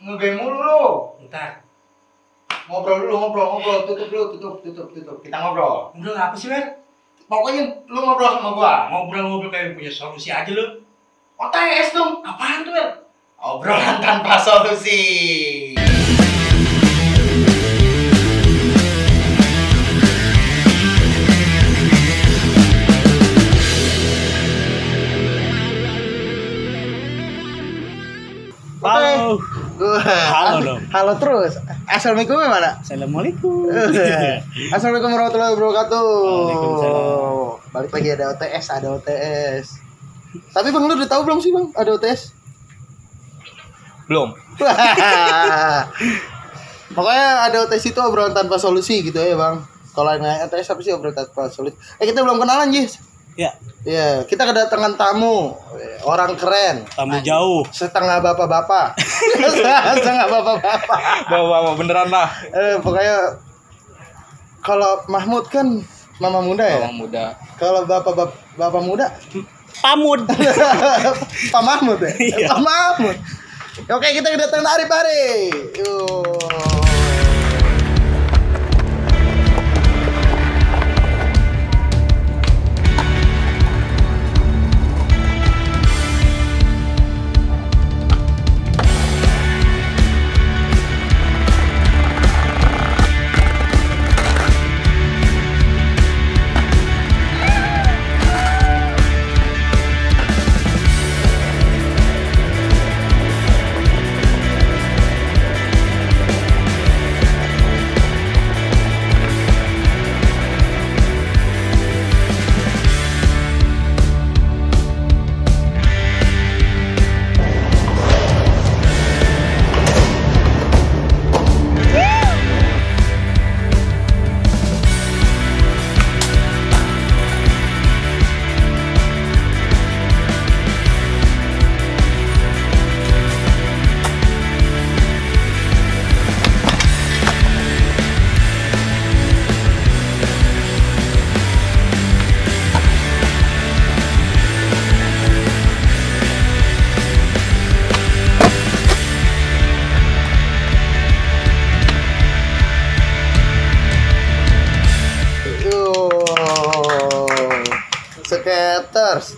Ngegame mulu lu. Ntar. Ngobrol dulu, ngobrol. Tutup. Kita ngobrol. Udah apa sih, Wer? Pokoknya lu ngobrol sama gua. Ngobrol kayak punya solusi aja lu. OTS dong. Apaan tuh, Wer? Obrolan tanpa solusi. Halo. Halo dong. Halo terus. Assalamualaikum mana? Assalamualaikum. Assalamualaikum warahmatullahi wabarakatuh. Waalaikumsalam. Balik lagi ada OTS. Tapi Bang lu udah tahu belum sih Bang ada OTS? Belum. Pokoknya ada OTS itu obrolan tanpa solusi gitu ya Bang. Kalau yang OTS apa sih obrolan tanpa solusi? Kita belum kenalan Jis. Ya. Iya, kita kedatangan tamu, orang keren. Tamu jauh. Setengah bapak-bapak. Setengah bapak-bapak. Bawa beneran lah. Pokoknya kalau Mahmud kan mama muda ya. Mama muda. Kalau bapak muda, Pamud. Pak Mahmud ya. Iya. Pak Mahmud. Oke, kita kedatangan Arif Hari.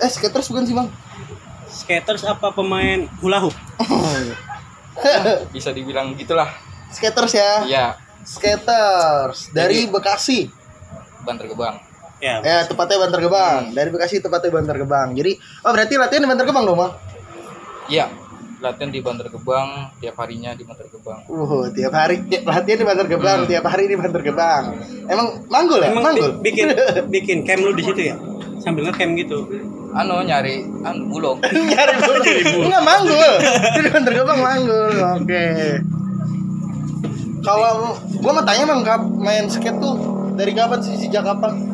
Skaters bukan sih Bang? Skaters apa pemain hula hoop? Bisa dibilang gitulah. Skaters ya? Iya. Skaters dari Bekasi. Bantar Gebang. Ya. Tepatnya Bantar Gebang. Dari Bekasi tepatnya Bantar Gebang. Jadi, berarti latihan di Bantar Gebang dong, Bang? Iya. Latihan di Bantar Gebang, tiap harinya di Bantar Gebang. Tiap hari latihan di Bantar Gebang, tiap hari di Bantar Gebang. Emang manggul ya? Emang Manggul. bikin camp lu di situ ya? Sambil nge-camp gitu. Nyari bulog. Nyari bulog. Enggak manggul. Di Bantar Gebang manggul. Oke. Kalau gua mau tanya Bang, main skate tuh dari kapan sih, sejak kapan?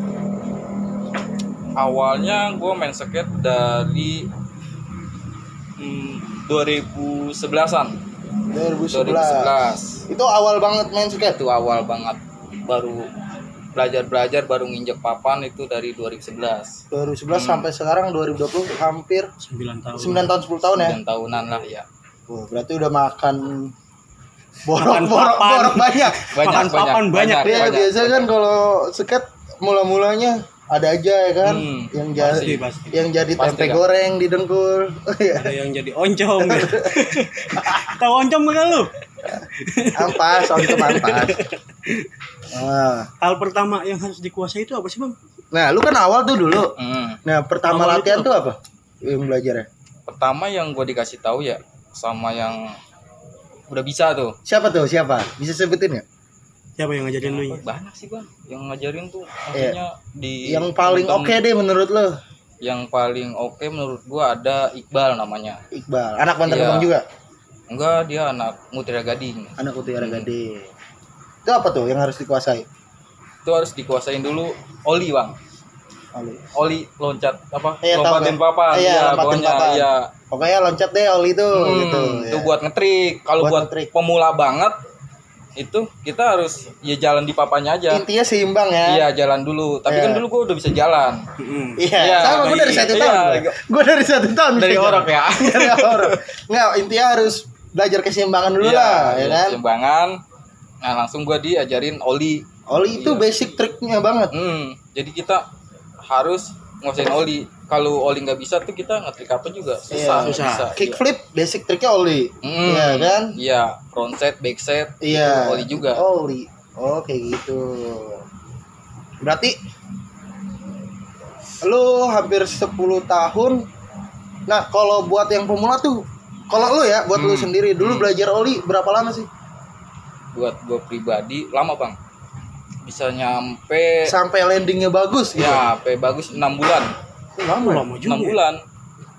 Awalnya gue main skate dari 2011-an. 2011. Itu awal banget main skate. Itu awal banget. Baru belajar baru nginjek papan itu dari 2011. 2011 sampai sekarang 2020 hampir 9 tahun. 9 tahun 10 tahun ya. 9 tahunan lah ya. Berarti udah makan borok banyak. Banyak. Ya biasa kan kalau skate mula-mulanya ada aja ya kan yang jadi pasti. Yang jadi Pasti, tempe kan? goreng di dengkul. Ada yang jadi oncom. Tahu oncom enggak lu? Ampas. Hal pertama yang harus dikuasai itu apa sih, Bang? Nah, lu kan awal tuh dulu. Nah, pertama Awal latihan itu tuh apa? Yang belajarnya. Pertama yang gue dikasih tahu ya sama yang udah bisa tuh. Siapa? Bisa sebutin nggak? Siapa yang ngajarin lu? Banyak sih Bang. Yang ngajarin tuh maksudnya di Yang paling oke deh menurut lo. Yang paling oke menurut gua ada Iqbal namanya. Iqbal. Anak Bantar Iya. Gebang juga? Enggak, dia anak Mutiara Gading. Anak Mutiara Gading. Itu apa tuh yang harus dikuasai? Itu harus dikuasain dulu oli, Bang. Oli loncat apa? Iya, Lompatin tahu, papan. Iya, Iya, lompatin pokoknya papan. iya. Pokoknya loncat deh oli itu gitu. Itu Ya. buat ngetrik. Kalau Buat buat ngetrik. pemula banget itu kita harus ya jalan di papannya aja. Intinya seimbang ya. Iya, jalan dulu. Tapi Iya. kan dulu gua udah bisa jalan. Iya, Iya, sama gue dari 1 tahun. iya. Gue dari 1 tahun Dari bisa orok jalan. ya. Dari orok. Enggak, intinya harus belajar keseimbangan dulu Iya, lah, ya iya, kan? keseimbangan. Nah, langsung gua diajarin oli. Oli itu Iya. basic triknya banget. Jadi kita harus nguasain oli. Kalau oli nggak bisa tuh kita ngetrik apa juga susah. Iya, nggak susah. bisa. Kickflip basic triknya oli. Iya kan? Iya, frontside, backside, Iya. itu oli juga. Oli. Oh, kayak gitu. Berarti lu hampir 10 tahun. Nah, kalau buat yang pemula tuh, kalau lu ya, buat lu sendiri dulu belajar oli berapa lama sih? Buat gua pribadi lama, Bang. Bisa nyampe Sampai landingnya bagus gitu. ya, sampai bagus 6 bulan. Lama. Lama 6 juga. bulan.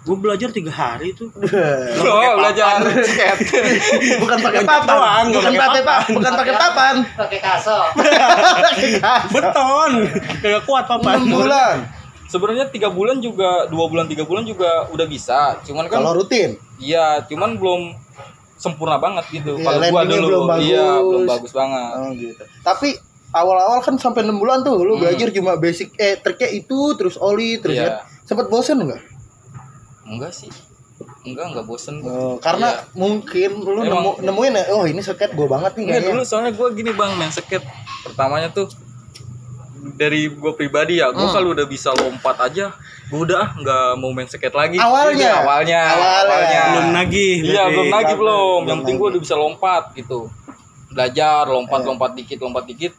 Gue belajar 3 hari tuh. Oh, belajar skate. Bukan pakai papan, bukan pakai papan, bukan pakai papan. pakai kaso. Beton. Gak kuat 6 papan. bulan. Sebenarnya 3 bulan juga, 2 bulan 3 bulan juga udah bisa. Cuman kan Kalau rutin. iya, cuman belum sempurna banget gitu. Iya, Kalau gua landingnya dulu belum bagus. iya, belum bagus banget. Oh gitu. Tapi awal-awal kan sampai 6 bulan tuh lu belajar cuma basic triknya itu terus oli terus Iya. kan. Sempat bosen enggak? Enggak sih. Enggak bosen. Oh, karena Iya. mungkin lu Emang. nemuin ya, oh ini skate gua banget nih Enggak, kayaknya. dulu soalnya gue gini bang, main skate pertamanya tuh dari gue pribadi ya, gue kalau udah bisa lompat aja gue udah nggak mau main skate lagi. Awalnya? Iya, awalnya Belum nagih. iya berarti. belum lagi belum, Belum yang penting gue lagi. udah bisa lompat gitu, belajar lompat dikit,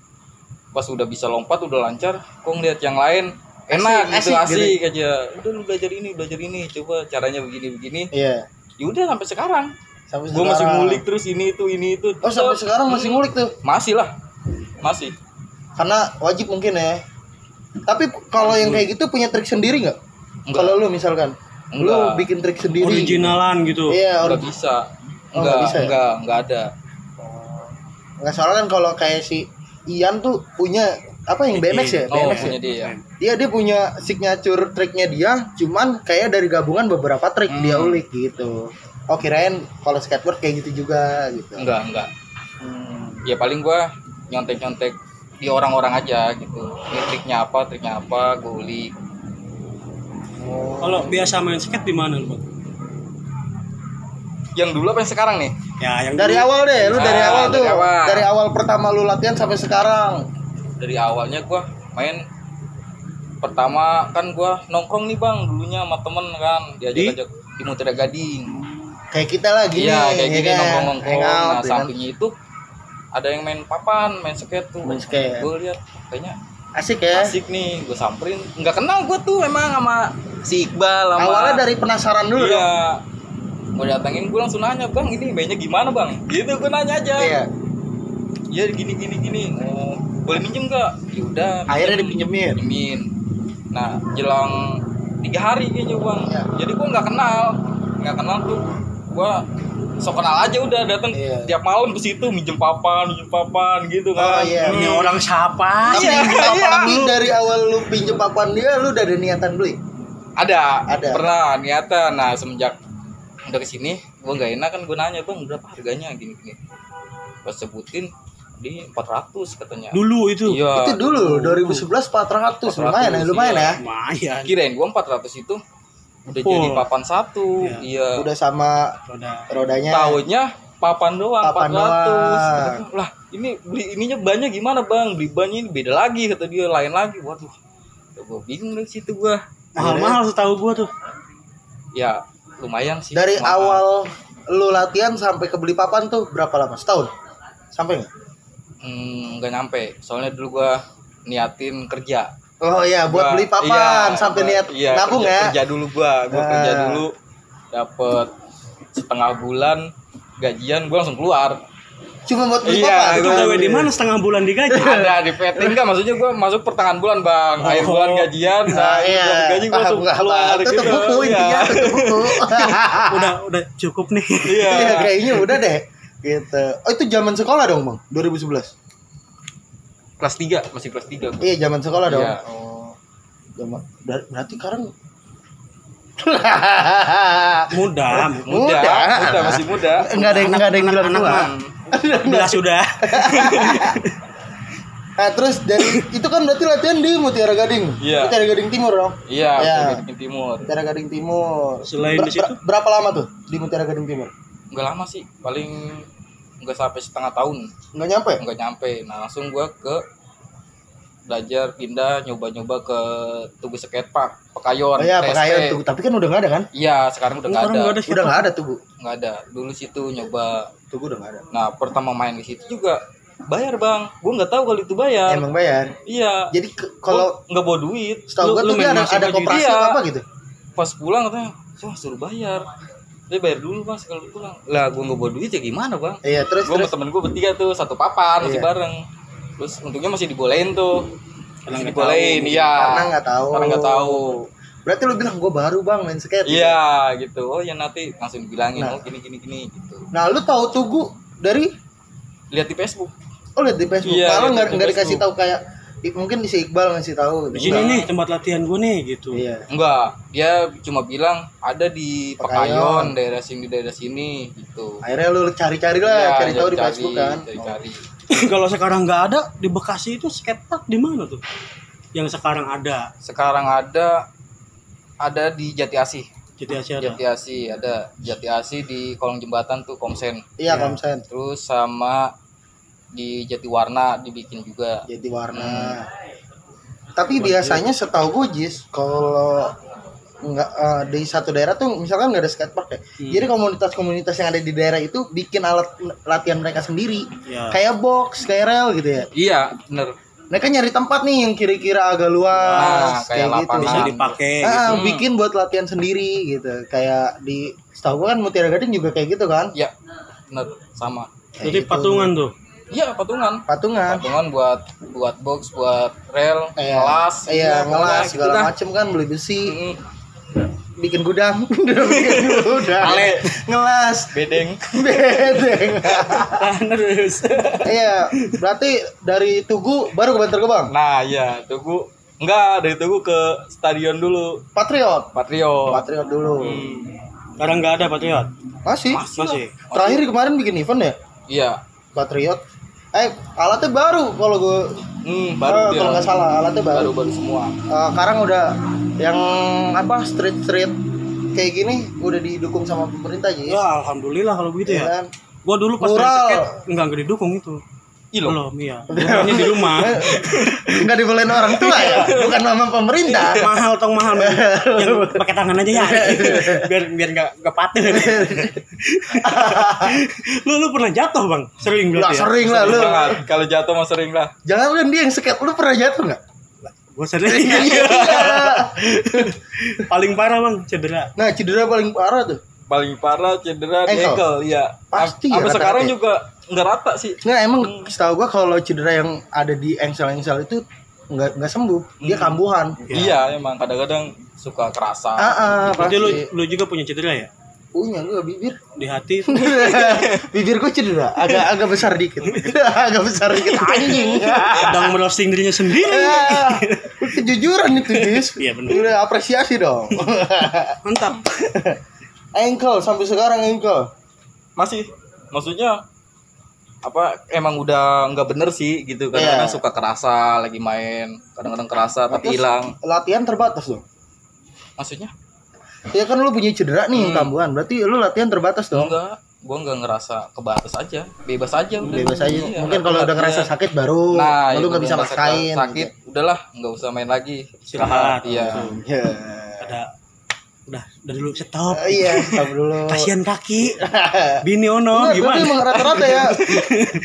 pas udah bisa lompat udah lancar, kok ngeliat yang lain enak gitu, asik aja, udah lu belajar ini coba caranya begini Iya. ya udah sampai sekarang Sampai gue masih sekarang. ngulik terus ini itu Oh, sampai sekarang masih ngulik tuh. masih lah, masih. Karena wajib mungkin ya. Tapi kalau yang kayak gitu punya trik sendiri nggak? Enggak. Kalau lu misalkan lu Enggak. bikin trik sendiri. Originalan gitu. Iya, Nggak bisa. Oh, nggak bisa ya? Nggak ada. Nggak soalnya kan kalau kayak si Ian tuh punya apa yang BMX ya? Oh, BMX punya ya? dia. Dia punya signature triknya dia, cuman kayak dari gabungan beberapa trik dia ulik gitu. Oh, kirain kalau skateboard kayak gitu juga gitu. Enggak. Ya paling gua nyontek di orang-orang aja gitu. Ini triknya apa, gua ulik. Kalau biasa main skate di mana lu, Bang? Yang dulu apa yang sekarang nih? Ya, yang Dari dulu. awal deh, lu dari awal tuh. dari awal. Dari awal pertama lu latihan sampai sekarang. Dari awalnya gua main pertama kan gua nongkrong nih Bang, dulunya sama temen kan, diajak-ajak di Mutiara Gading. Kayak kita lah gini. Iya, kayak gini kan? nongkrong-nongkrong. Hangout, Nah, ya kan? sampingnya itu ada yang main papan, main skate tuh. Main skate. Gue lihat kayaknya Asik ya. asik nih, gue samperin. Nggak kenal gue tuh emang sama si Iqbal sama. Awalnya dari penasaran dulu dong. iya. Gue datengin, gue langsung nanya, Bang ini mainnya gimana Bang? Gitu gue nanya aja. Iya. Iya gini. Oh, boleh minjem nggak? Yaudah. Akhirnya dipinjemin. Pinjemin. Nah jelang 3 hari kayaknya Bang. Iya. Jadi gue nggak kenal tuh. Gue sok kenal aja udah datang Iya. tiap malam ke situ minjem papan gitu kan. Oh iya. Ini orang siapa? Tapi apalagi dari awal lu pinjem papan dia, lu udah ada niatan beli. Ada. Ada. Pernah niatan. Nah semenjak udah kesini, gue nggak enak kan, gue nanya Bang berapa harganya gini. Pas sebutin di 400 katanya. Dulu itu. Iya. Itu dulu 2011 400 lumayan ya, lumayan iya. ya. Lumayan. Kirain gue 400 itu udah jadi papan satu. Iya. Udah sama Roda. rodanya. Tahunnya papan doang Papan 400. doang. Kata, lah ini beli ininya bannya gimana Bang? Beli bannya ini beda lagi kata dia, lain lagi. Waduh. Gue bingung dari situ gue. Mahal-mahal setahu gua tuh. Ya lumayan sih. Dari mahal. awal lu latihan sampai ke beli papan tuh berapa lama? Setahun? Sampai nggak? Nggak nyampe. Soalnya dulu gue niatin kerja. Oh iya, buat beli papan sampai niat nabung ya. Kerja dulu gua kerja dulu dapet setengah bulan gajian, gua langsung keluar. Cuma buat beli Iya, papan. Itu gawe di mana setengah bulan digaji? Ada di PT enggak, maksudnya gua masuk pertengahan bulan Bang, akhir bulan gajian, Iya. belum gaji gua langsung keluar Tutup gitu. buku intinya, Iya. tutup buku. udah cukup nih. Iya. Iya, kayaknya udah deh. Gitu. Oh, itu zaman sekolah dong, Bang? 2011. Kelas 3, masih kelas 3 gua. Iya, zaman sekolah dong. Iya. Oh. Berarti sekarang Muda. Masih muda. enggak ada yang bilang tua. Udah sudah. Nah, terus dari itu kan berarti latihan di Mutiara Gading. Iya. Mutiara Gading Timur dong. Iya, Iya. Gading Timur. Mutiara Gading Timur. Selain di situ? Berapa lama tuh di Mutiara Gading Timur? nggak lama sih, paling nggak sampai setengah tahun. Nggak nyampe? Nggak nyampe. Nah langsung gue ke belajar pindah nyoba-nyoba ke Tugu Skatepark Pekayon. Oh iya, TSP. Pekayon tuh. Tapi kan udah nggak ada kan? Iya sekarang udah nggak ada. Udah nggak ada tuh, Bu. Nggak ada. Dulu situ nyoba. Tugu udah nggak ada. Nah pertama main di situ juga bayar bang. Gue nggak tahu kalau itu bayar. Emang bayar. Iya. Jadi kalau nggak bawa duit. setahu gue tuh dia ada koperasi Iya. apa gitu. Pas pulang katanya, wah suruh bayar. Dia bayar dulu mas kalau pulang. Lah gue nggak bawa duit ya gimana bang? Iya, terus Gue sama temen gue bertiga tuh satu papan masih Iya. bareng. Terus untungnya masih dibolehin tuh. Karena Masih nggak dibolehin, iya. karena nggak tahu. Karena nggak tahu. Berarti lu bilang gue baru bang main skate. Iya gitu. Oh ya nanti langsung dibilangin Nah. oh gini gitu. Nah, lu tahu Tugu dari Lihat di Facebook. lihat di Facebook. Iya, Malah lihat di nggak dikasih Facebook. tahu kayak mungkin si Iqbal ngasih tahu. Di sini Enggak. nih tempat latihan gue nih gitu. Iya. Enggak, dia cuma bilang ada di Pekayon. Pekayon daerah sini gitu. Akhirnya lu cari-cari lah, Iya, cari tahu di Facebook kan. Cari. Kalau sekarang nggak ada di Bekasi itu skatepark di mana tuh? Yang sekarang ada. Sekarang ada di Jati Asih. Jadi ada. Jati Asih ada. Jati Asih di kolong jembatan tuh Komsen. Iya, Iya. Komsen. Terus sama di Jatiwarna dibikin juga. Jadi warna. Tapi biasanya setahu gue Jis, kalau nggak di satu daerah tuh misalkan nggak ada skatepark ya. Jadi komunitas-komunitas yang ada di daerah itu bikin alat latihan mereka sendiri. Ya. Kayak box, kayak rel gitu ya. Iya, bener. Mereka nyari tempat nih yang kira-kira agak luas Nah, kayak lapangan. Bisa dipakai Ah, gitu. bikin buat latihan sendiri gitu. Kayak di setahu gue kan Mutiara Gading juga kayak gitu kan. Iya, bener. Sama. Jadi Kayak gitu. patungan tuh. Iya, patungan. Patungan. Patungan buat box, buat rel, ngelas. Iya, ngelas gitu segala dah. macem kan, beli besi, Mm, bikin gudang, bikin gudang, Alet. ngelas, bedeng. bedeng. Terus. Iya, berarti dari Tugu baru ke Bantar Gebang. Nah, iya, Tugu. Enggak, dari Tugu ke stadion dulu. Patriot, Patriot. Patriot dulu. Sekarang nggak ada Patriot. Masih. Masih. Terakhir kemarin bikin event ya, Iya. Patriot. Alatnya baru kalau gue Baru dia. kalau nggak salah alatnya baru. Baru semua. Sekarang udah yang apa street kayak gini udah didukung sama pemerintah aja. Ya alhamdulillah kalau begitu ya. kan? Gua dulu pas main Mural. skate nggak didukung itu. Ih, loh. Belum iya. Hanya di rumah. Nggak dibolehin orang tua ya, bukan sama pemerintah. Mahal tong mahal men. Yang pakai tangan aja ya. biar nggak patah. lu pernah jatuh bang? Sering Lah berarti ya? sering lah lu. Jangan. Kalau jatuh mah sering lah. Jangan kan dia yang skate, lu pernah jatuh nggak? Gua sering. Iya. Paling parah bang cedera. Nah cedera paling parah tuh. Paling parah cedera di Ankle. ankle, iya. Pasti ya, Sampai rata-rata sekarang ya. juga nggak rata sih. Nggak emang setahu gua kalau cedera yang ada di engsel itu nggak sembuh, dia kambuhan. Iya, emang kadang-kadang suka kerasa. Berarti Pasti. lu juga punya cedera ya? Punya gua bibir. Di hati. Bibir gua cedera, agak besar dikit. Agak besar dikit anjing. Sedang merosting dirinya sendiri. Kejujuran itu, Dis. Iya, bener. Udah apresiasi dong. Mantap. Ankle sampai sekarang ankle. Masih, maksudnya apa emang udah nggak bener sih gitu, kadang-kadang Iya. suka kerasa lagi main, kadang-kadang kerasa tapi Terus hilang. Latihan terbatas dong. Maksudnya Ya kan lu punya cedera nih kambuhan, berarti lu latihan terbatas dong. enggak, gua nggak ngerasa kebatas aja, bebas aja udah. Bebas aja. Iya, Mungkin kalau udah ngerasa latihan. sakit baru Nah, lu itu nggak bisa ngerasa maksain. sakit, udahlah nggak usah main lagi, Istirahat. Iya. Gitu. Ya. Udah dulu stop. Iya, stop dulu. Kasihan kaki. Bini ono Enggak, gimana? tapi emang rata-rata ya.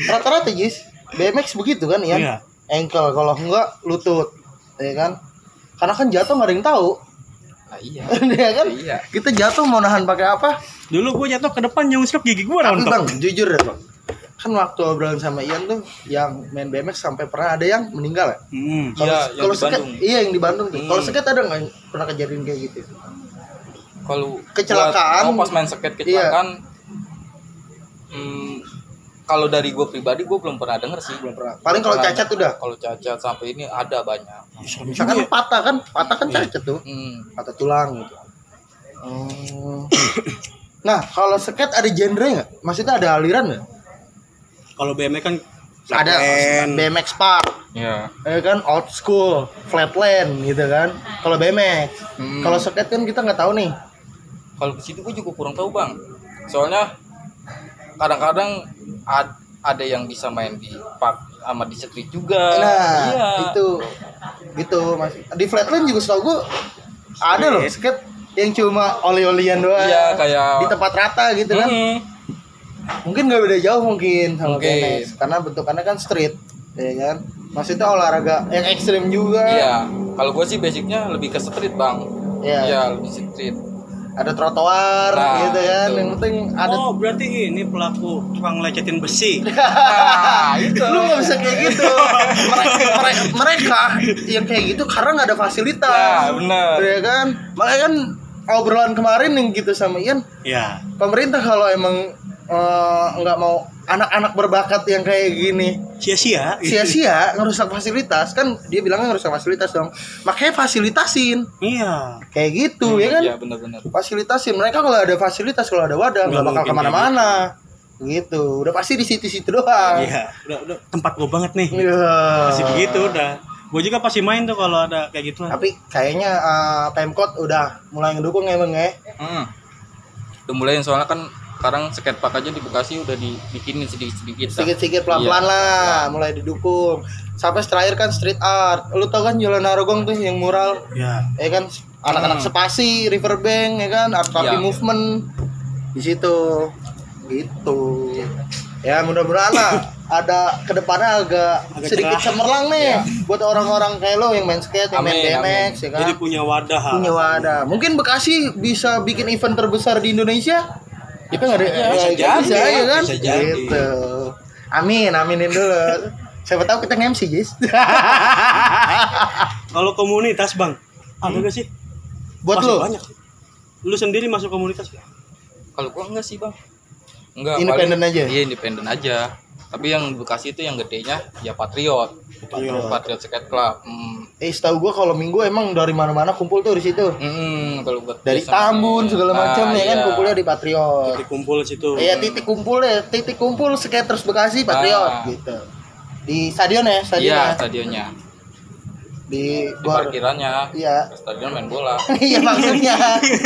Rata-rata, Jis. BMX begitu kan ya? Iya. Ankle kalau enggak lutut. Ya kan? Karena kan jatuh nggak ada yang tahu. Nah, iya. Ya kan? Iya. Kita jatuh mau nahan pakai apa? Dulu gua jatuh ke depan nyungsruk gigi gua Tapi rontok. Bang, jujur ya, Bang. Kan waktu obrolan sama Ian tuh yang main BMX sampai pernah ada yang meninggal ya? Iya, yang Kalau di skate, Bandung. iya yang di Bandung tuh. Kalau skate ada nggak yang pernah kejadian kayak gitu? Kalau Kecelakaan. pas main skate kecelakaan, kalau dari gue pribadi gue belum pernah denger sih. Belum pernah. Paling kalau Pernah- cacat udah. Kalau cacat sampai ini ada banyak. Misalkan patah kan cacat tuh. Hmm. Patah tulang gitu. Oh. Nah, kalau skate ada genre nggak? Maksudnya ada aliran nggak? Kalau BMX kan Ada flatland. BMX Park, Ya. ya kan old school, flatland gitu kan. Kalau BMX, kalau skate kan kita nggak tahu nih. Kalau ke situ gue juga kurang tahu bang. Soalnya kadang-kadang ada yang bisa main di park sama di street juga. Nah, iya. itu gitu Mas. Di flatland juga setahu gue ada loh skate yang cuma oli-olian doang. Iya, kayak di tempat rata gitu kan. Mungkin nggak beda jauh mungkin sama BMX karena bentukannya kan street, ya kan. Maksudnya olahraga yang ekstrim juga. Iya. Kalau gue sih basicnya lebih ke street bang. Iya. Iya, lebih street. Ada trotoar gitu kan. Yang penting ada. Oh, berarti ini pelaku tukang lecetin besi. Nah, itu. Lu nggak bisa kayak gitu. Mereka yang kayak gitu karena nggak ada fasilitas. Nah, benar. Ya kan. Makanya kan obrolan kemarin yang gitu sama Ian. Ya. Pemerintah kalau emang nggak mau anak-anak berbakat yang kayak gini sia-sia ngerusak fasilitas, kan dia bilangnya ngerusak fasilitas dong, makanya fasilitasin. Iya. Kayak gitu ya kan. Iya, benar-benar. Fasilitasin mereka, kalau ada fasilitas, kalau ada wadah nggak bakal kemana-mana gitu. Udah pasti di situ-situ doang. Iya, udah tempat gue banget nih. Iya. Pasti begitu udah. Gue juga pasti main tuh kalau ada kayak gitu. Tapi kayaknya Pemkot udah mulai ngedukung emang ya. Udah mulai, soalnya kan sekarang skatepark aja di Bekasi udah dibikinin sedikit-sedikit. Sedikit-sedikit pelan-pelan lah, mulai didukung. Sampai terakhir kan street art. Lu tau kan Jalan Narogong tuh yang mural? Ya. Ya kan, anak-anak Sepasi, Riverbank ya kan, Art Party Movement di situ. Gitu. Ya mudah-mudahan lah ada kedepannya agak sedikit cerah. cemerlang nih buat orang-orang kayak lo yang main skate, yang main BMX ya kan. Jadi punya wadah. Punya wadah. Mungkin Bekasi bisa bikin event terbesar di Indonesia. Kita nggak ada, bisa ya kan? Bisa jadi. Gitu. Aminin dulu. Siapa tahu kita nge-MC, Jis. Kalau komunitas bang, ada nggak sih? Buat Masih lo? banyak. Lu sendiri masuk komunitas gak? Kalau gua enggak sih bang. Enggak. Independen aja? Iya, independen aja. Tapi yang Bekasi itu yang gedenya ya Patriot Skate Club. Setahu gua kalau Minggu emang dari mana-mana kumpul tuh di situ. Kalau buat Dari Tambun segala macam ya kan, kumpulnya di Patriot. Titik kumpul situ. Iya, titik kumpul skaters Bekasi Patriot gitu. Di stadion ya, Iya, stadionnya. Di Di gor. parkirannya. Iya. Stadion main bola. Iya maksudnya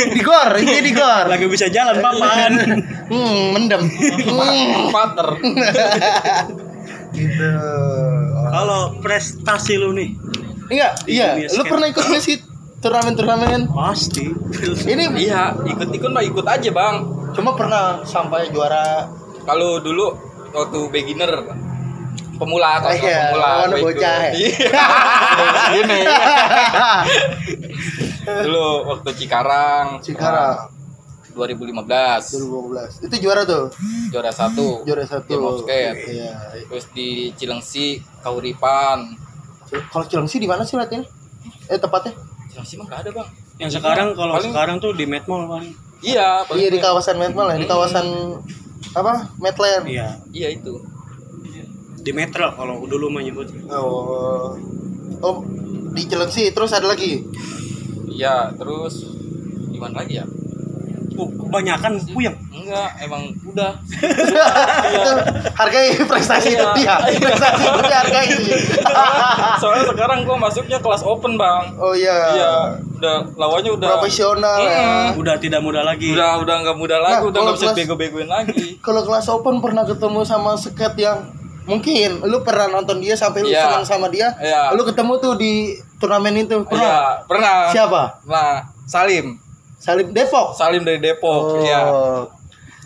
di gor, ini di gor. Lagi bisa jalan papan. Mendem. Pater. Gitu. Kalau prestasi lu nih, Iya. dunia Lu skate. pernah ikut nggak sih turnamen? pasti. Ini Iya, ikut mah ikut aja bang. cuma pernah sampai juara. Kalau dulu waktu beginner, pemula atau Iya, pemula. warna gua ikut. bocah ya? Iya. Ini. Dulu waktu Cikarang. 2015. 2012. Itu juara tuh. Juara 1. Juara 1. Game of skate. Iya. Terus di Cilengsi, Kauripan. Kalau Cilengsi di mana sih latihan? Tepatnya? Cilengsi mah nggak ada bang. Yang sekarang kalau Paling- sekarang tuh di Medmall paling. Iya. Iya di kawasan Medmall ya, di kawasan apa? Medland. Iya. Iya itu. Di Metro kalau dulu mah nyebut. Oh, di Cilengsi terus ada lagi. Iya. Terus di mana lagi ya? Kebanyakan puyeng. Enggak, emang udah. Itu hargai prestasi itu dia. Prestasi itu dia hargai. Soalnya sekarang gua masuknya kelas open bang. Oh iya. Iya, udah lawannya udah Profesional ya. Udah tidak muda lagi. udah nggak muda lagi, Nah, udah kalau nggak bisa kelas- bego-begoin lagi. Kalau kelas open pernah ketemu sama skate yang mungkin lu pernah nonton dia sampai lu Iya. senang sama dia. Iya. Lu ketemu tuh di turnamen itu Iya, pernah? pernah. Siapa? Nah, Salim Depok. Salim dari Depok. Iya.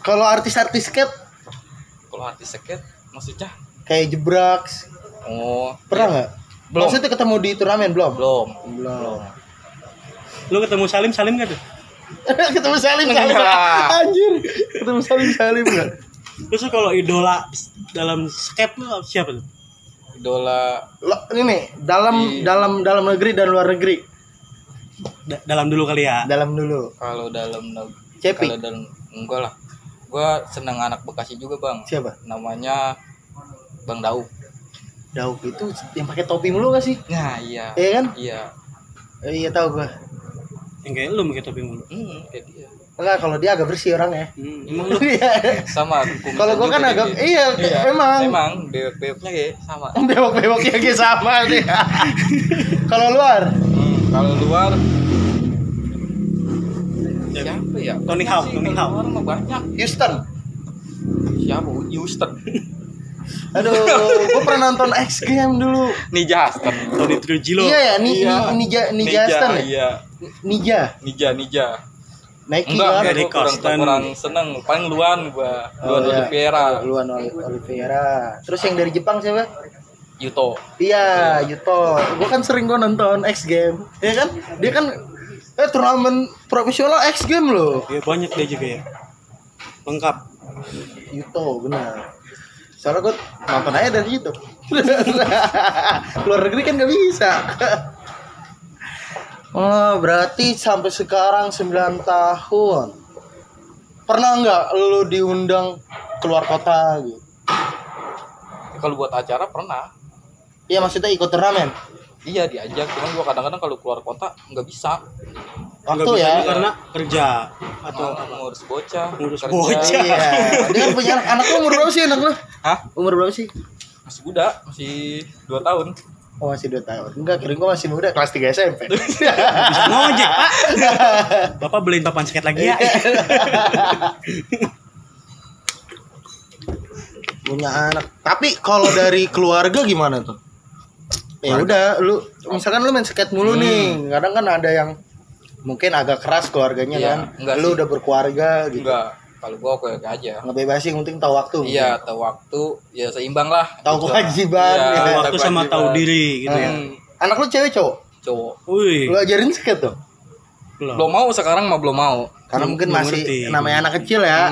Kalau artis-artis skate Kalau artis skate maksudnya? kayak Jebraks, Oh, pernah nggak? Belum. Maksudnya ketemu di turnamen belum? belum. Lu ketemu Salim gak tuh? Ketemu Salim Enggak. Anjir. Ketemu Salim nggak? Terus kalau idola dalam skate lu siapa tuh? Idola Ini dalam negeri dan luar negeri. Dalam dulu kali ya. Dalam dulu. kalau dalam Cepi. kalau dalam enggak lah. Gua seneng anak Bekasi juga, Bang. Siapa? Namanya Bang Dauk. Dauk itu yang pakai topi mulu gak sih? Nah, iya. Iya kan? Iya. Iya tahu gua. Yang kayak lu pakai topi mulu. Kayak dia. Enggak, kalau dia agak bersih orangnya. Emang lu Iya. Sama. Kalau gua kan agak iya, emang. Emang bewok-bewoknya kayak sama. Bewok-bewoknya kayak sama dia. Kalau luar, Kalau luar siapa ya? Tony Hawk, Tony Hawk. Luar mah banyak. Houston. Siapa? Houston. Aduh, gue pernah nonton X Game dulu. Ninja Houston. Tony Trujillo. Iya ya, Ninja Aston ya? Iya. Ninja. Nike Enggak, kan? Gary kurang seneng. Paling Luan gua. Luan iya. Oliveira. Luan Oliveira. Terus yang dari Jepang siapa? Yuto. Iya, Yuto. Gue kan sering nonton X Game. Ya kan? Dia kan turnamen profesional X Game loh. Ya banyak dia juga ya. Lengkap. Yuto, benar. Soalnya gue nonton aja dari YouTube. Luar negeri kan nggak bisa. Oh, berarti sampai sekarang 9 tahun. Pernah nggak lu diundang keluar kota gitu? Kalau buat acara pernah. Iya, maksudnya ikut turnamen. Iya diajak, cuman gua kadang-kadang kalau keluar kota nggak bisa. Waktu Nggak ya. bisanya karena kerja atau Ngurus bocah. ngurus kerja. bocah. Iya. Dia kan punya anak lu umur berapa sih anak lu? Hah? Umur berapa sih? Masih muda, masih 2 tahun. Oh, masih 2 tahun. Enggak, kira gua masih muda, kelas 3 SMP. Bisa ngojek, Pak. Bapak beliin papan skate lagi ya. Punya anak. Tapi kalau dari keluarga gimana tuh? Ya udah, lu misalkan lu main skate mulu nih. Kadang kan ada yang mungkin agak keras keluarganya Iya, kan. enggak Lu sih. udah berkeluarga gitu. Enggak, kalau gua oke aja. Ngebebasin, yang penting tahu waktu. Iya, tahu waktu, ya seimbang lah. Tahu Gitu. kewajiban. Iya, gitu. Tahu waktu sama tahu diri gitu ya. Anak lu cewek cowok? Cowok. Wih, Lu ajarin skate tuh? Belum mau sekarang mah belum mau. Karena mungkin belum masih ngerti. namanya anak kecil ya.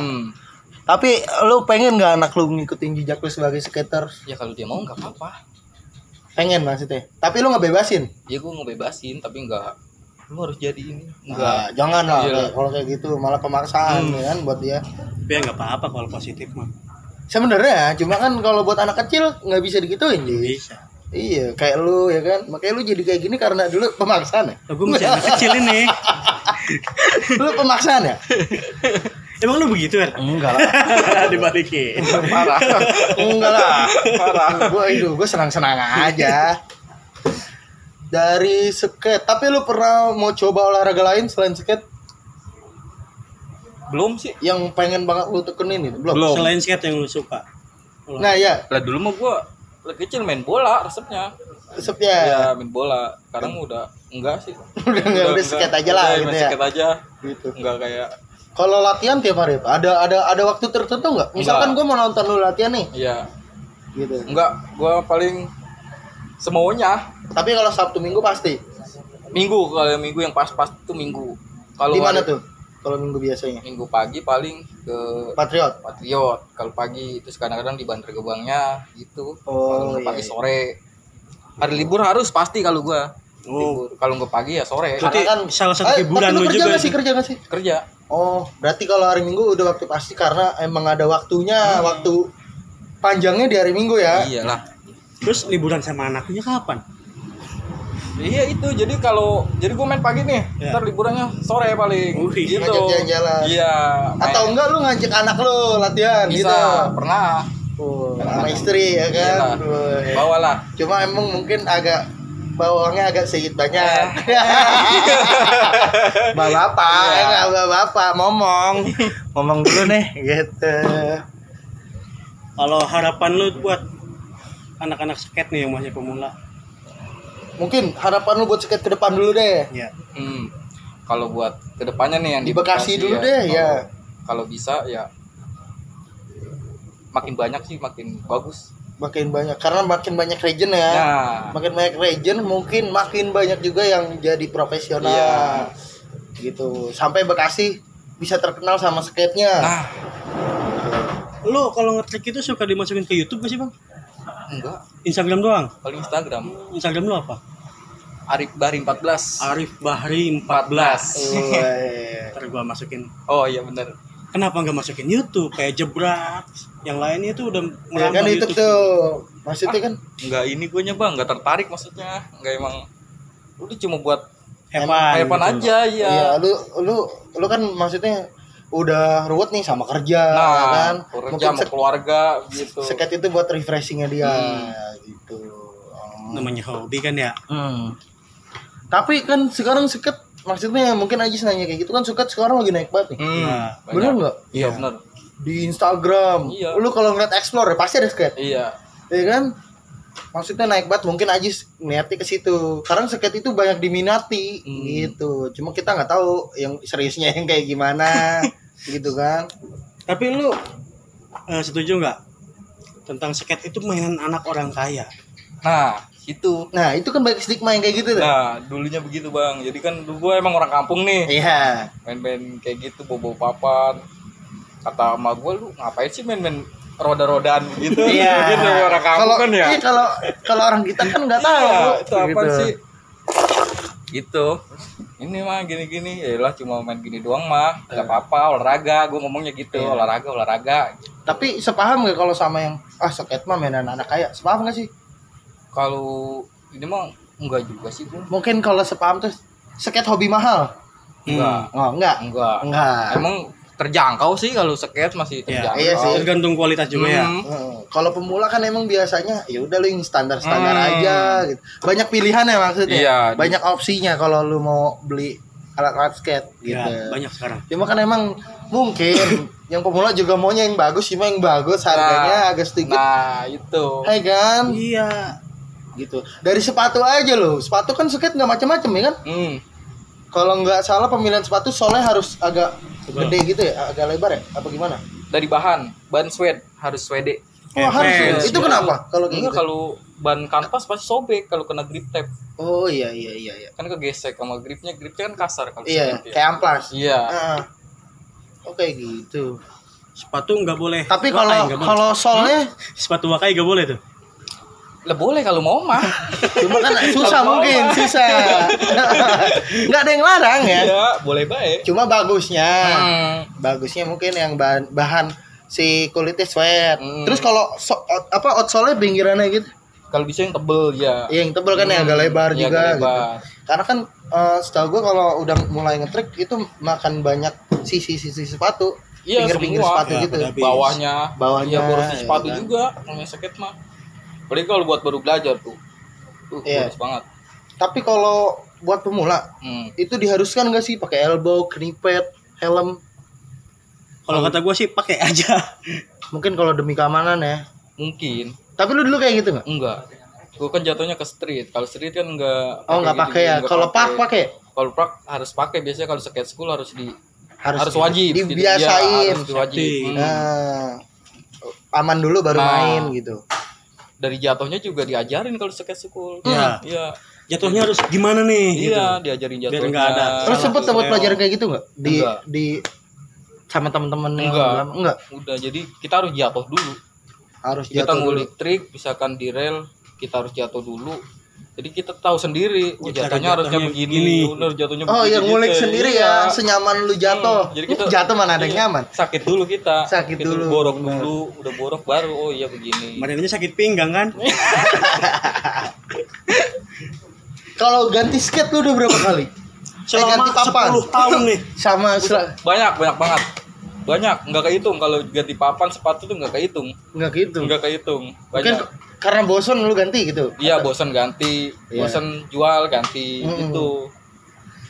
Tapi lu pengen nggak anak lu ngikutin jejak lu sebagai skater? Ya kalau dia mau nggak apa-apa. Pengen maksudnya. Tapi lu ngebebasin? Ya gua ngebebasin, tapi nggak. Lu harus jadi ini. Nah, Enggak. jangan lah. Iya. Kalau kayak gitu malah pemaksaan ya kan buat dia. tapi ya nggak apa-apa kalau positif mah. Sebenarnya cuma kan kalau buat anak kecil nggak bisa digituin Ji. Bisa. Iya, kayak lu ya kan. Makanya lu jadi kayak gini karena dulu pemaksaan ya. Gue masih anak kecil ini. Lu pemaksaan ya? Emang lu begitu kan? Enggak lah. Dibalikin. Parah. Enggak lah. Parah. Gue senang-senang aja. Dari skate, tapi lu pernah mau coba olahraga lain selain skate? Belum sih. Yang pengen banget lu tekenin itu? Belum. Selain skate yang lu suka. Nah, ya, Lah dulu mah gua lagi kecil main bola resepnya. resepnya. Ya main bola. Sekarang udah enggak sih. Udah skate aja lah gitu main ya. skate aja. Gitu. Enggak kayak Kalau latihan tiap hari apa? Ada waktu tertentu nggak? Misalkan gue mau nonton lu latihan nih, iya. gitu. Enggak, gua paling semaunya. Tapi kalau Sabtu Minggu pasti. Minggu, kalau minggu yang pas-pas itu minggu. Kalau Di mana hari- tuh? Kalau Minggu biasanya? Minggu pagi paling ke Patriot. Patriot. Kalau pagi itu kadang-kadang di Bantar Gebangnya gitu. Oh, Kalau nggak pagi iya. sore. Hari libur harus pasti kalau gua. Oh. Libur. Kalau nggak pagi ya sore. Berarti Karena kan- salah satu hiburan tapi lu kerja juga. nggak sih? Kerja nggak sih? Kerja. Oh, berarti kalau hari Minggu udah waktu pasti karena emang ada waktunya, waktu panjangnya di hari Minggu ya. Iyalah. Terus liburan sama anaknya kapan? Iya itu. Jadi gue main pagi nih. Ya. Ntar liburannya sore paling. Wih, Gitu. ngajak jalan-jalan. Iya. Atau enggak lu ngajak anak lu latihan bisa gitu. pernah. Oh, sama istri ya kan. Iyalah. Woi. Bawalah. Cuma emang mungkin agak bawangnya agak sedikit banyak. Bapak, enggak bapak, ngomong dulu nih gitu. Kalau harapan lu buat anak-anak skate nih yang masih pemula? Mungkin harapan lu buat skate ke depan dulu deh. Ya. Kalau buat kedepannya nih yang Di Bekasi dulu deh, ya. Kalau bisa ya makin banyak sih makin bagus. Makin banyak karena makin banyak region ya. Nah, Makin banyak region mungkin makin banyak juga yang jadi profesional. Iya. Gitu. Sampai Bekasi bisa terkenal sama skate-nya. nah Lu kalau nge-trick itu suka dimasukin ke YouTube gak sih, Bang? enggak, Instagram doang. paling Instagram. Instagram lu apa? Arif Bahri 14. Arif Bahri 14. Woi. Ntar gua masukin. Oh iya bener. Kenapa nggak masukin YouTube? Kayak Jebrak. Yang lainnya itu udah Ya merambah kan itu tuh. Maksudnya kan Enggak ini gue bang, enggak tertarik maksudnya. Enggak emang udah cuma buat Hepan hepan gitu. aja ya. iya lu kan maksudnya udah ruwet nih sama kerja ya Nah, kan. kerja Mungkin sama keluarga gitu. skate itu buat refreshingnya dia gitu. Namanya hobi kan ya. Tapi kan sekarang skate maksudnya mungkin Ajis nanya kayak gitu kan skate sekarang lagi naik banget nih. Nah, banyak. Bener nggak? Iya bener. di Instagram. Iya. Lu kalau ngeliat explore pasti ada skate. Iya. Ya kan? Maksudnya naik banget mungkin Ajis niatnya ke situ. Karena skate itu banyak diminati gitu. Cuma kita nggak tahu yang seriusnya yang kayak gimana gitu kan. Tapi lu setuju nggak tentang skate itu mainan anak orang kaya? Nah, itu. Nah, itu kan banyak stigma yang kayak gitu tuh. Nah, dulunya begitu, Bang. Jadi kan dulu gue emang orang kampung nih. Iya. Main-main kayak gitu, bobo papan. Kata sama gue, lu ngapain sih main-main roda-rodaan gitu? Iya. Gitu orang kampung kan ya. Iya, kalau orang kita kan nggak tahu. Iya, itu apa gitu. sih? Gitu. Ini mah gini-gini, yalah cuma main gini doang mah, nggak apa-apa, olahraga. Gue ngomongnya gitu, Iya. olahraga. Tapi sepaham nggak kalau sama yang skate mah mainan anak kaya? Sepaham nggak sih? Kalau ini mah enggak juga sih gue. Mungkin kalau sepaham tuh skate hobi mahal. Enggak. Oh, enggak. Enggak. Emang terjangkau sih kalau skate masih terjangkau. Iya sih. Tergantung kualitas juga ya. Kalau pemula kan emang biasanya ya udah lu yang standar-standar aja gitu. Banyak pilihan ya maksudnya. Iya. Banyak opsinya kalau lu mau beli alat-alat skate gitu. Ya, banyak sekarang. Cuma kan emang mungkin yang pemula juga maunya yang bagus, cuma yang bagus harganya agak sedikit. Nah, itu. Hai kan? Iya. Gitu. Dari sepatu aja loh. Sepatu kan skate nggak macam-macam ya kan? Kalau nggak salah pemilihan sepatu soalnya harus agak gede gitu ya, agak lebar ya, apa gimana? Dari bahan suede, harus suede. Oh harus. Itu kenapa? Kalau kayak Enggak, gitu? kalau ban kanvas pasti sobek kalau kena grip tape. Oh iya. Kan kegesek sama gripnya kan kasar kalau Iya, skate ya. kayak amplas. Iya. Oke gitu. Sepatu nggak boleh. Tapi wakai, nggak boleh. kalau solnya Sepatu wakai nggak boleh tuh. Lah boleh kalau mau mah. cuma kan susah mungkin, susah. Nggak ada yang larang ya. Iya, boleh baik. Cuma bagusnya mungkin yang bahan si kulitnya sweat. Terus kalau outsole-nya pinggirannya gitu. Kalau bisa yang tebel ya. Iya, yang tebel kan yang agak lebar Iya, juga agak gitu. lebar. Karena kan setahu gue kalau udah mulai nge-trick itu makan banyak sisi-sisi sepatu. Iya, Pinggir-pinggir semua. sepatu Ya, gitu. habis. Bawahnya Bawahnya, boros di ya sepatu kan. juga namanya skate mah. Apalagi kalau buat baru belajar tuh. Iya. Boros banget. Tapi kalau buat pemula itu diharuskan nggak sih pakai elbow, knee pad, helm? Kalau kata gue sih pakai aja. Mungkin kalau demi keamanan ya. Mungkin. Tapi lu dulu kayak gitu nggak? Enggak. Gue kan jatuhnya ke street. Kalau street kan enggak. Oh nggak pakai ya. Kalau park pakai? Kalau park harus pakai. Biasanya kalau skate school harus Harus wajib. dibiasain. Harus diwajib. Nah, aman dulu baru main gitu. Dari jatuhnya juga diajarin kalau skate school. Iya. Iya. Jatuhnya harus gimana nih? Iya, gitu. diajarin Biar jatuhnya. nggak ada. Terus sempet dapat pelajaran kayak gitu nggak? Enggak. Di sama teman-teman yang Enggak. lama? Enggak. Udah, jadi kita harus jatuh dulu. Harus Kita jatuh dulu. ngulik trik, misalkan di rel, kita harus jatuh dulu. Jadi kita tahu sendiri, Cara jatuhnya harusnya jatuhnya begini, gini. bener jatuhnya Oh, begini. yang ngulik gitu. sendiri Iya. ya, senyaman lu jatuh. Jadi kita Jatuh mana ada yang nyaman. Sakit dulu kita. Sakit Kita dulu. borok dulu, udah borok baru oh iya begini. Kemarin aja sakit pinggang kan? Kalau ganti skate lu udah berapa kali? Selama ganti papan. 10 tahun nih. Sama Banyak banget. Banyak, nggak kehitung kalau ganti papan sepatu tuh nggak kehitung. nggak gitu. Nggak kehitung. Mungkin Banyak. karena bosan lu ganti gitu. Iya, bosan ganti, Iya. bosan jual ganti gitu.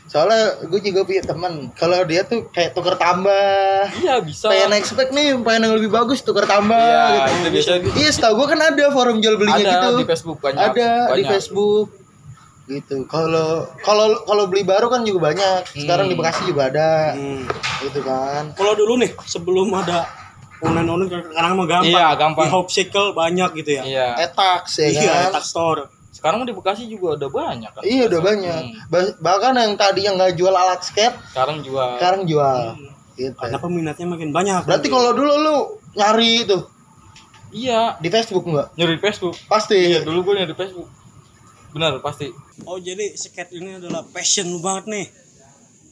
Soalnya gue juga punya teman, kalau dia tuh kayak tuker tambah. Iya, bisa. Pengen naik spek nih, pengen yang lebih bagus tuker tambah Iya, gitu. itu biasanya Iya, setahu gue kan ada forum jual belinya ada gitu. di Facebook banyak. Ada di Banyak. Facebook. Gitu. Kalau beli baru kan juga banyak. Sekarang di Bekasi juga ada. Gitu kan. Kalau dulu nih sebelum ada online sekarang mah gampang. Iya, gampang. Di Hopsicle banyak gitu ya. Iya. Etax ya Iya, kan. Etak Store. Sekarang di Bekasi juga udah banyak kan. Iya udah banyak. Bahkan yang tadi yang nggak jual alat skate, Sekarang jual. sekarang jual. Gitu. Karena peminatnya makin banyak. Berarti kalau dulu lu nyari itu Iya, di Facebook nggak? nyari Facebook. Pasti. Iya, dulu gue nyari Facebook. Benar, pasti. Oh, jadi skate ini adalah passion lu banget nih.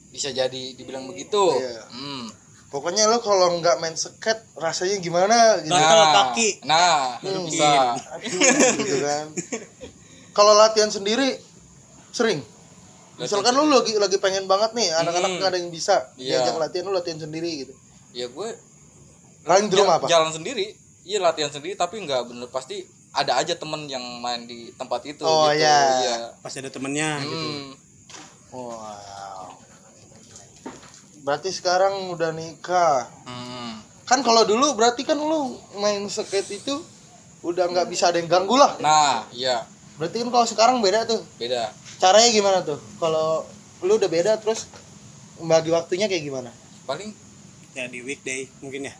Bisa jadi dibilang begitu. Iya. Pokoknya lo kalau nggak main skate rasanya gimana gitu. Gatal kaki. Nah, bisa. Gitu kan. Kalau latihan sendiri sering. Misalkan lu lagi pengen banget nih, anak-anak nggak ada yang bisa Iya. diajak latihan, lu latihan sendiri gitu. Ya gue Paling di rumah apa? jalan sendiri. Iya, latihan sendiri tapi nggak bener pasti ada aja temen yang main di tempat itu Oh, gitu. iya. Iya. Pasti ada temennya gitu. Wow. Berarti sekarang udah nikah. Kan kalau dulu berarti kan lu main skate itu udah nggak bisa ada yang ganggu lah. Nah, iya, Berarti kan kalau sekarang beda tuh. beda. Caranya gimana tuh? Kalau lu udah beda terus bagi waktunya kayak gimana? Paling Ya di weekday mungkin ya.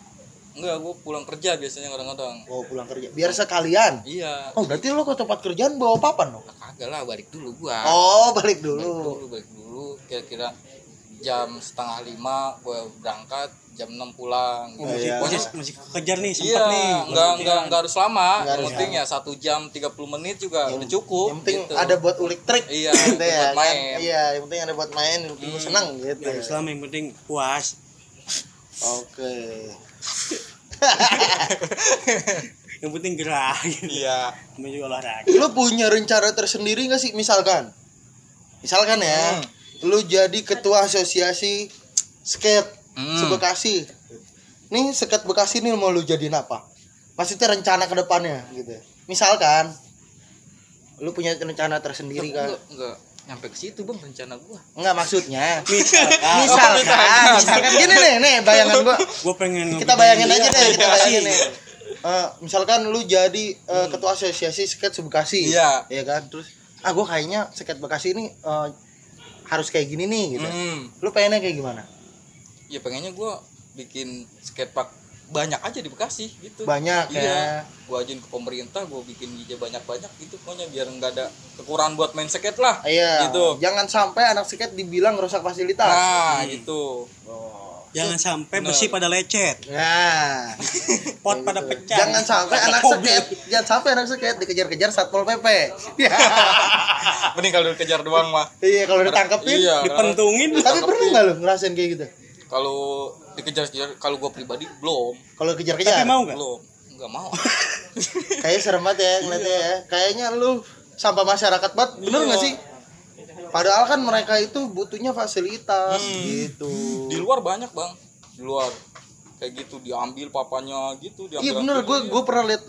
enggak, gue pulang kerja biasanya kadang-kadang. Oh, pulang kerja. Biar sekalian. Iya. Oh, berarti lu ke tempat kerjaan bawa papan dong? Kagak lah, balik dulu gua. Oh, balik dulu. Balik dulu. Kira-kira jam 4:30 gua berangkat, jam 6 pulang. Oh, Gitu. iya. masih masih kejar nih, sempat Iya, nih. enggak harus lama. Nggak Yang harus penting ya 1 jam 30 menit juga udah cukup. Yang penting gitu. ada buat ulik trik. Iya, gitu buat ya, kan? main. Iya, yang penting ada buat main, yang penting lu senang gitu. Ya, selama yang penting puas. Oke. Yang penting gerak. Iya. Namanya juga olahraga. Lu punya rencana tersendiri gak sih? Misalkan ya, lu jadi ketua asosiasi skate se-Bekasi. Nih skate Bekasi nih mau lu jadiin apa? Maksudnya rencana ke depannya gitu. Misalkan lu punya rencana tersendiri kan? Enggak nyampe ke situ, Bang, rencana gua. Enggak, maksudnya Misalkan. misalkan gini nih bayangan gua. Gue pengen Kita bayangin aja deh, kita Bekasi. bayangin nih. Misalkan lu jadi ketua asosiasi skate se-Bekasi. Iya. Iya kan? Terus gua kayaknya skate Bekasi ini harus kayak gini nih gitu. Lu pengennya kayak gimana? Ya pengennya gua bikin skatepark banyak aja di Bekasi gitu. Banyak Iya. ya. Gua ajuin ke pemerintah, gua bikin ide banyak-banyak gitu, pokoknya biar nggak ada kekurangan buat main skate lah. Iya. Gitu. Jangan sampai anak skate dibilang rusak fasilitas. Nah, gitu. Jangan sampai Bener. besi pada lecet, Nah, pot pada pecah. jangan sampai anak skate dikejar-kejar Satpol PP. Mending kalau dikejar doang mah. Iya, kalau ditangkepin. Iya. Dipentungin. Tapi pernah nggak lu ngerasain kayak gitu? Kalau dikejar-kejar, kalau gua pribadi belum. Kalau kejar-kejar. Tapi mau nggak? Belum. Enggak mau. Kayaknya serem banget ya ngeliatnya ya. Kayaknya lu sampah masyarakat banget. Bener nggak sih? Padahal kan mereka itu butuhnya fasilitas gitu. Di luar banyak, Bang. Di luar kayak gitu diambil papanya gitu, diambil. Iya bener, gue pernah lihat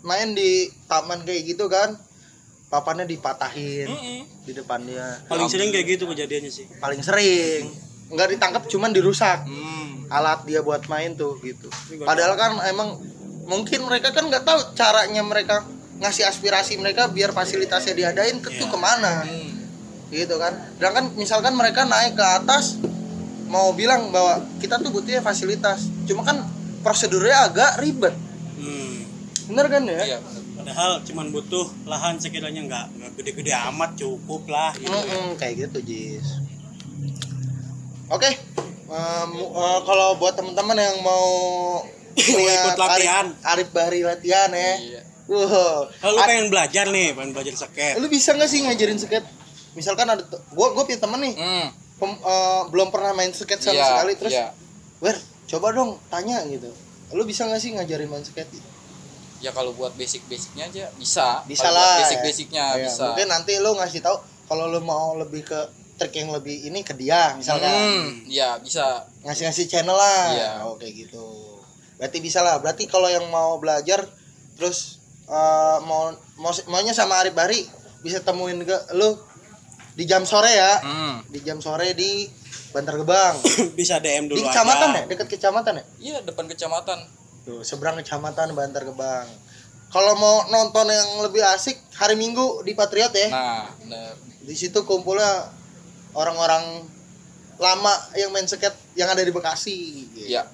main di taman kayak gitu kan, papannya dipatahin di depannya. Paling sering kayak gitu kejadiannya sih. Paling sering nggak ditangkap, cuman dirusak alat dia buat main tuh gitu. Padahal kan emang mungkin mereka kan nggak tahu caranya mereka ngasih aspirasi mereka biar fasilitasnya diadain tuh kemana gitu kan. Sedangkan misalkan mereka naik ke atas mau bilang bahwa kita tuh butuhnya fasilitas, cuma kan prosedurnya agak ribet. Bener kan ya? Iya. Padahal cuman butuh lahan sekiranya nggak gede-gede amat, cukup lah gitu. Kayak gitu Jis. Oke. Kalau buat teman-teman yang mau ikut latihan Arif Bahri latihan ya. Iya. Kalau lu pengen belajar skate. Lu bisa nggak sih ngajarin skate? Misalkan ada gua punya temen nih. Belum pernah main skate sama sekali, terus Wer, coba dong tanya gitu. Lu bisa nggak sih ngajarin main skate? Ya kalau buat basic-basicnya aja bisa. Bisa Kalau lah. buat basic-basicnya Ya, bisa. mungkin nanti lu ngasih tahu kalau lu mau lebih ke trik yang lebih ini ke dia misalkan. Ya bisa. Ngasih channel lah. Iya. Kayak gitu. Berarti bisa lah. Berarti kalau yang mau belajar terus maunya sama Arif Bahri bisa temuin ke lu di jam sore ya. Di jam sore di Bantar Gebang. Bisa DM dulu Di kecamatan aja. ya? Dekat kecamatan ya? Iya, depan kecamatan. Tuh, seberang kecamatan Bantar Gebang. Kalau mau nonton yang lebih asik hari Minggu di Patriot ya. Nah, bener. Di situ kumpulnya orang-orang lama yang main skate yang ada di Bekasi gitu. Iya.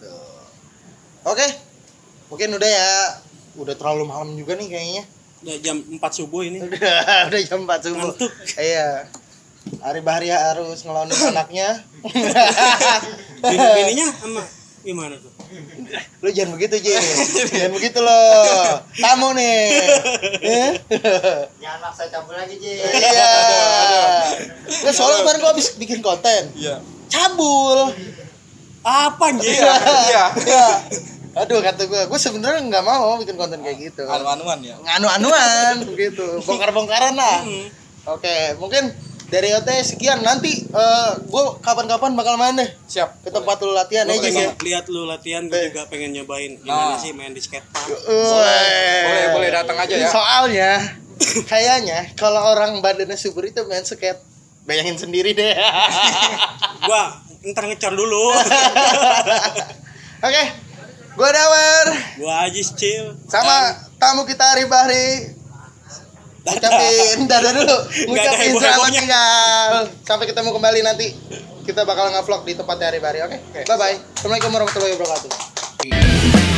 Oke. Mungkin udah ya. Udah terlalu malam juga nih kayaknya. Udah jam 4 subuh ini. Udah jam 4 subuh. Ngantuk. Iya. Ari Bahri harus ngelonin anaknya. Bininya sama gimana tuh? Lu jangan begitu, Ji. Jangan begitu loh. Tamu nih. Jangan maksa cabul lagi, Ji. Iya. Nah, soalnya kemarin gua habis bikin konten. Iya. Cabul. Apa anjir? Iya. Iya. Aduh, kata gua sebenarnya nggak mau bikin konten kayak gitu. Anu-anuan ya. Anu-anuan begitu. Bongkar-bongkaran lah. Oke, mungkin dari OT sekian. Nanti gua kapan-kapan bakal main deh Siap. ke tempat lu latihan Gue aja ya. lihat lu latihan, gue juga pengen nyobain gimana sih main di skatepark. Boleh datang aja ya. Soalnya kayaknya kalau orang badannya subur itu main skate, bayangin sendiri deh. Gua ntar ngecor dulu. Oke. Gua Dawer. Gua Ajis Cil. Sama tamu kita Ari Bahri. Ngucapin dadah dulu. Ngucapin selamat tinggal. Sampai ketemu kembali nanti. Kita bakal nge-vlog di tempatnya Ari Bahri, oke? Bye bye. Assalamualaikum warahmatullahi wabarakatuh.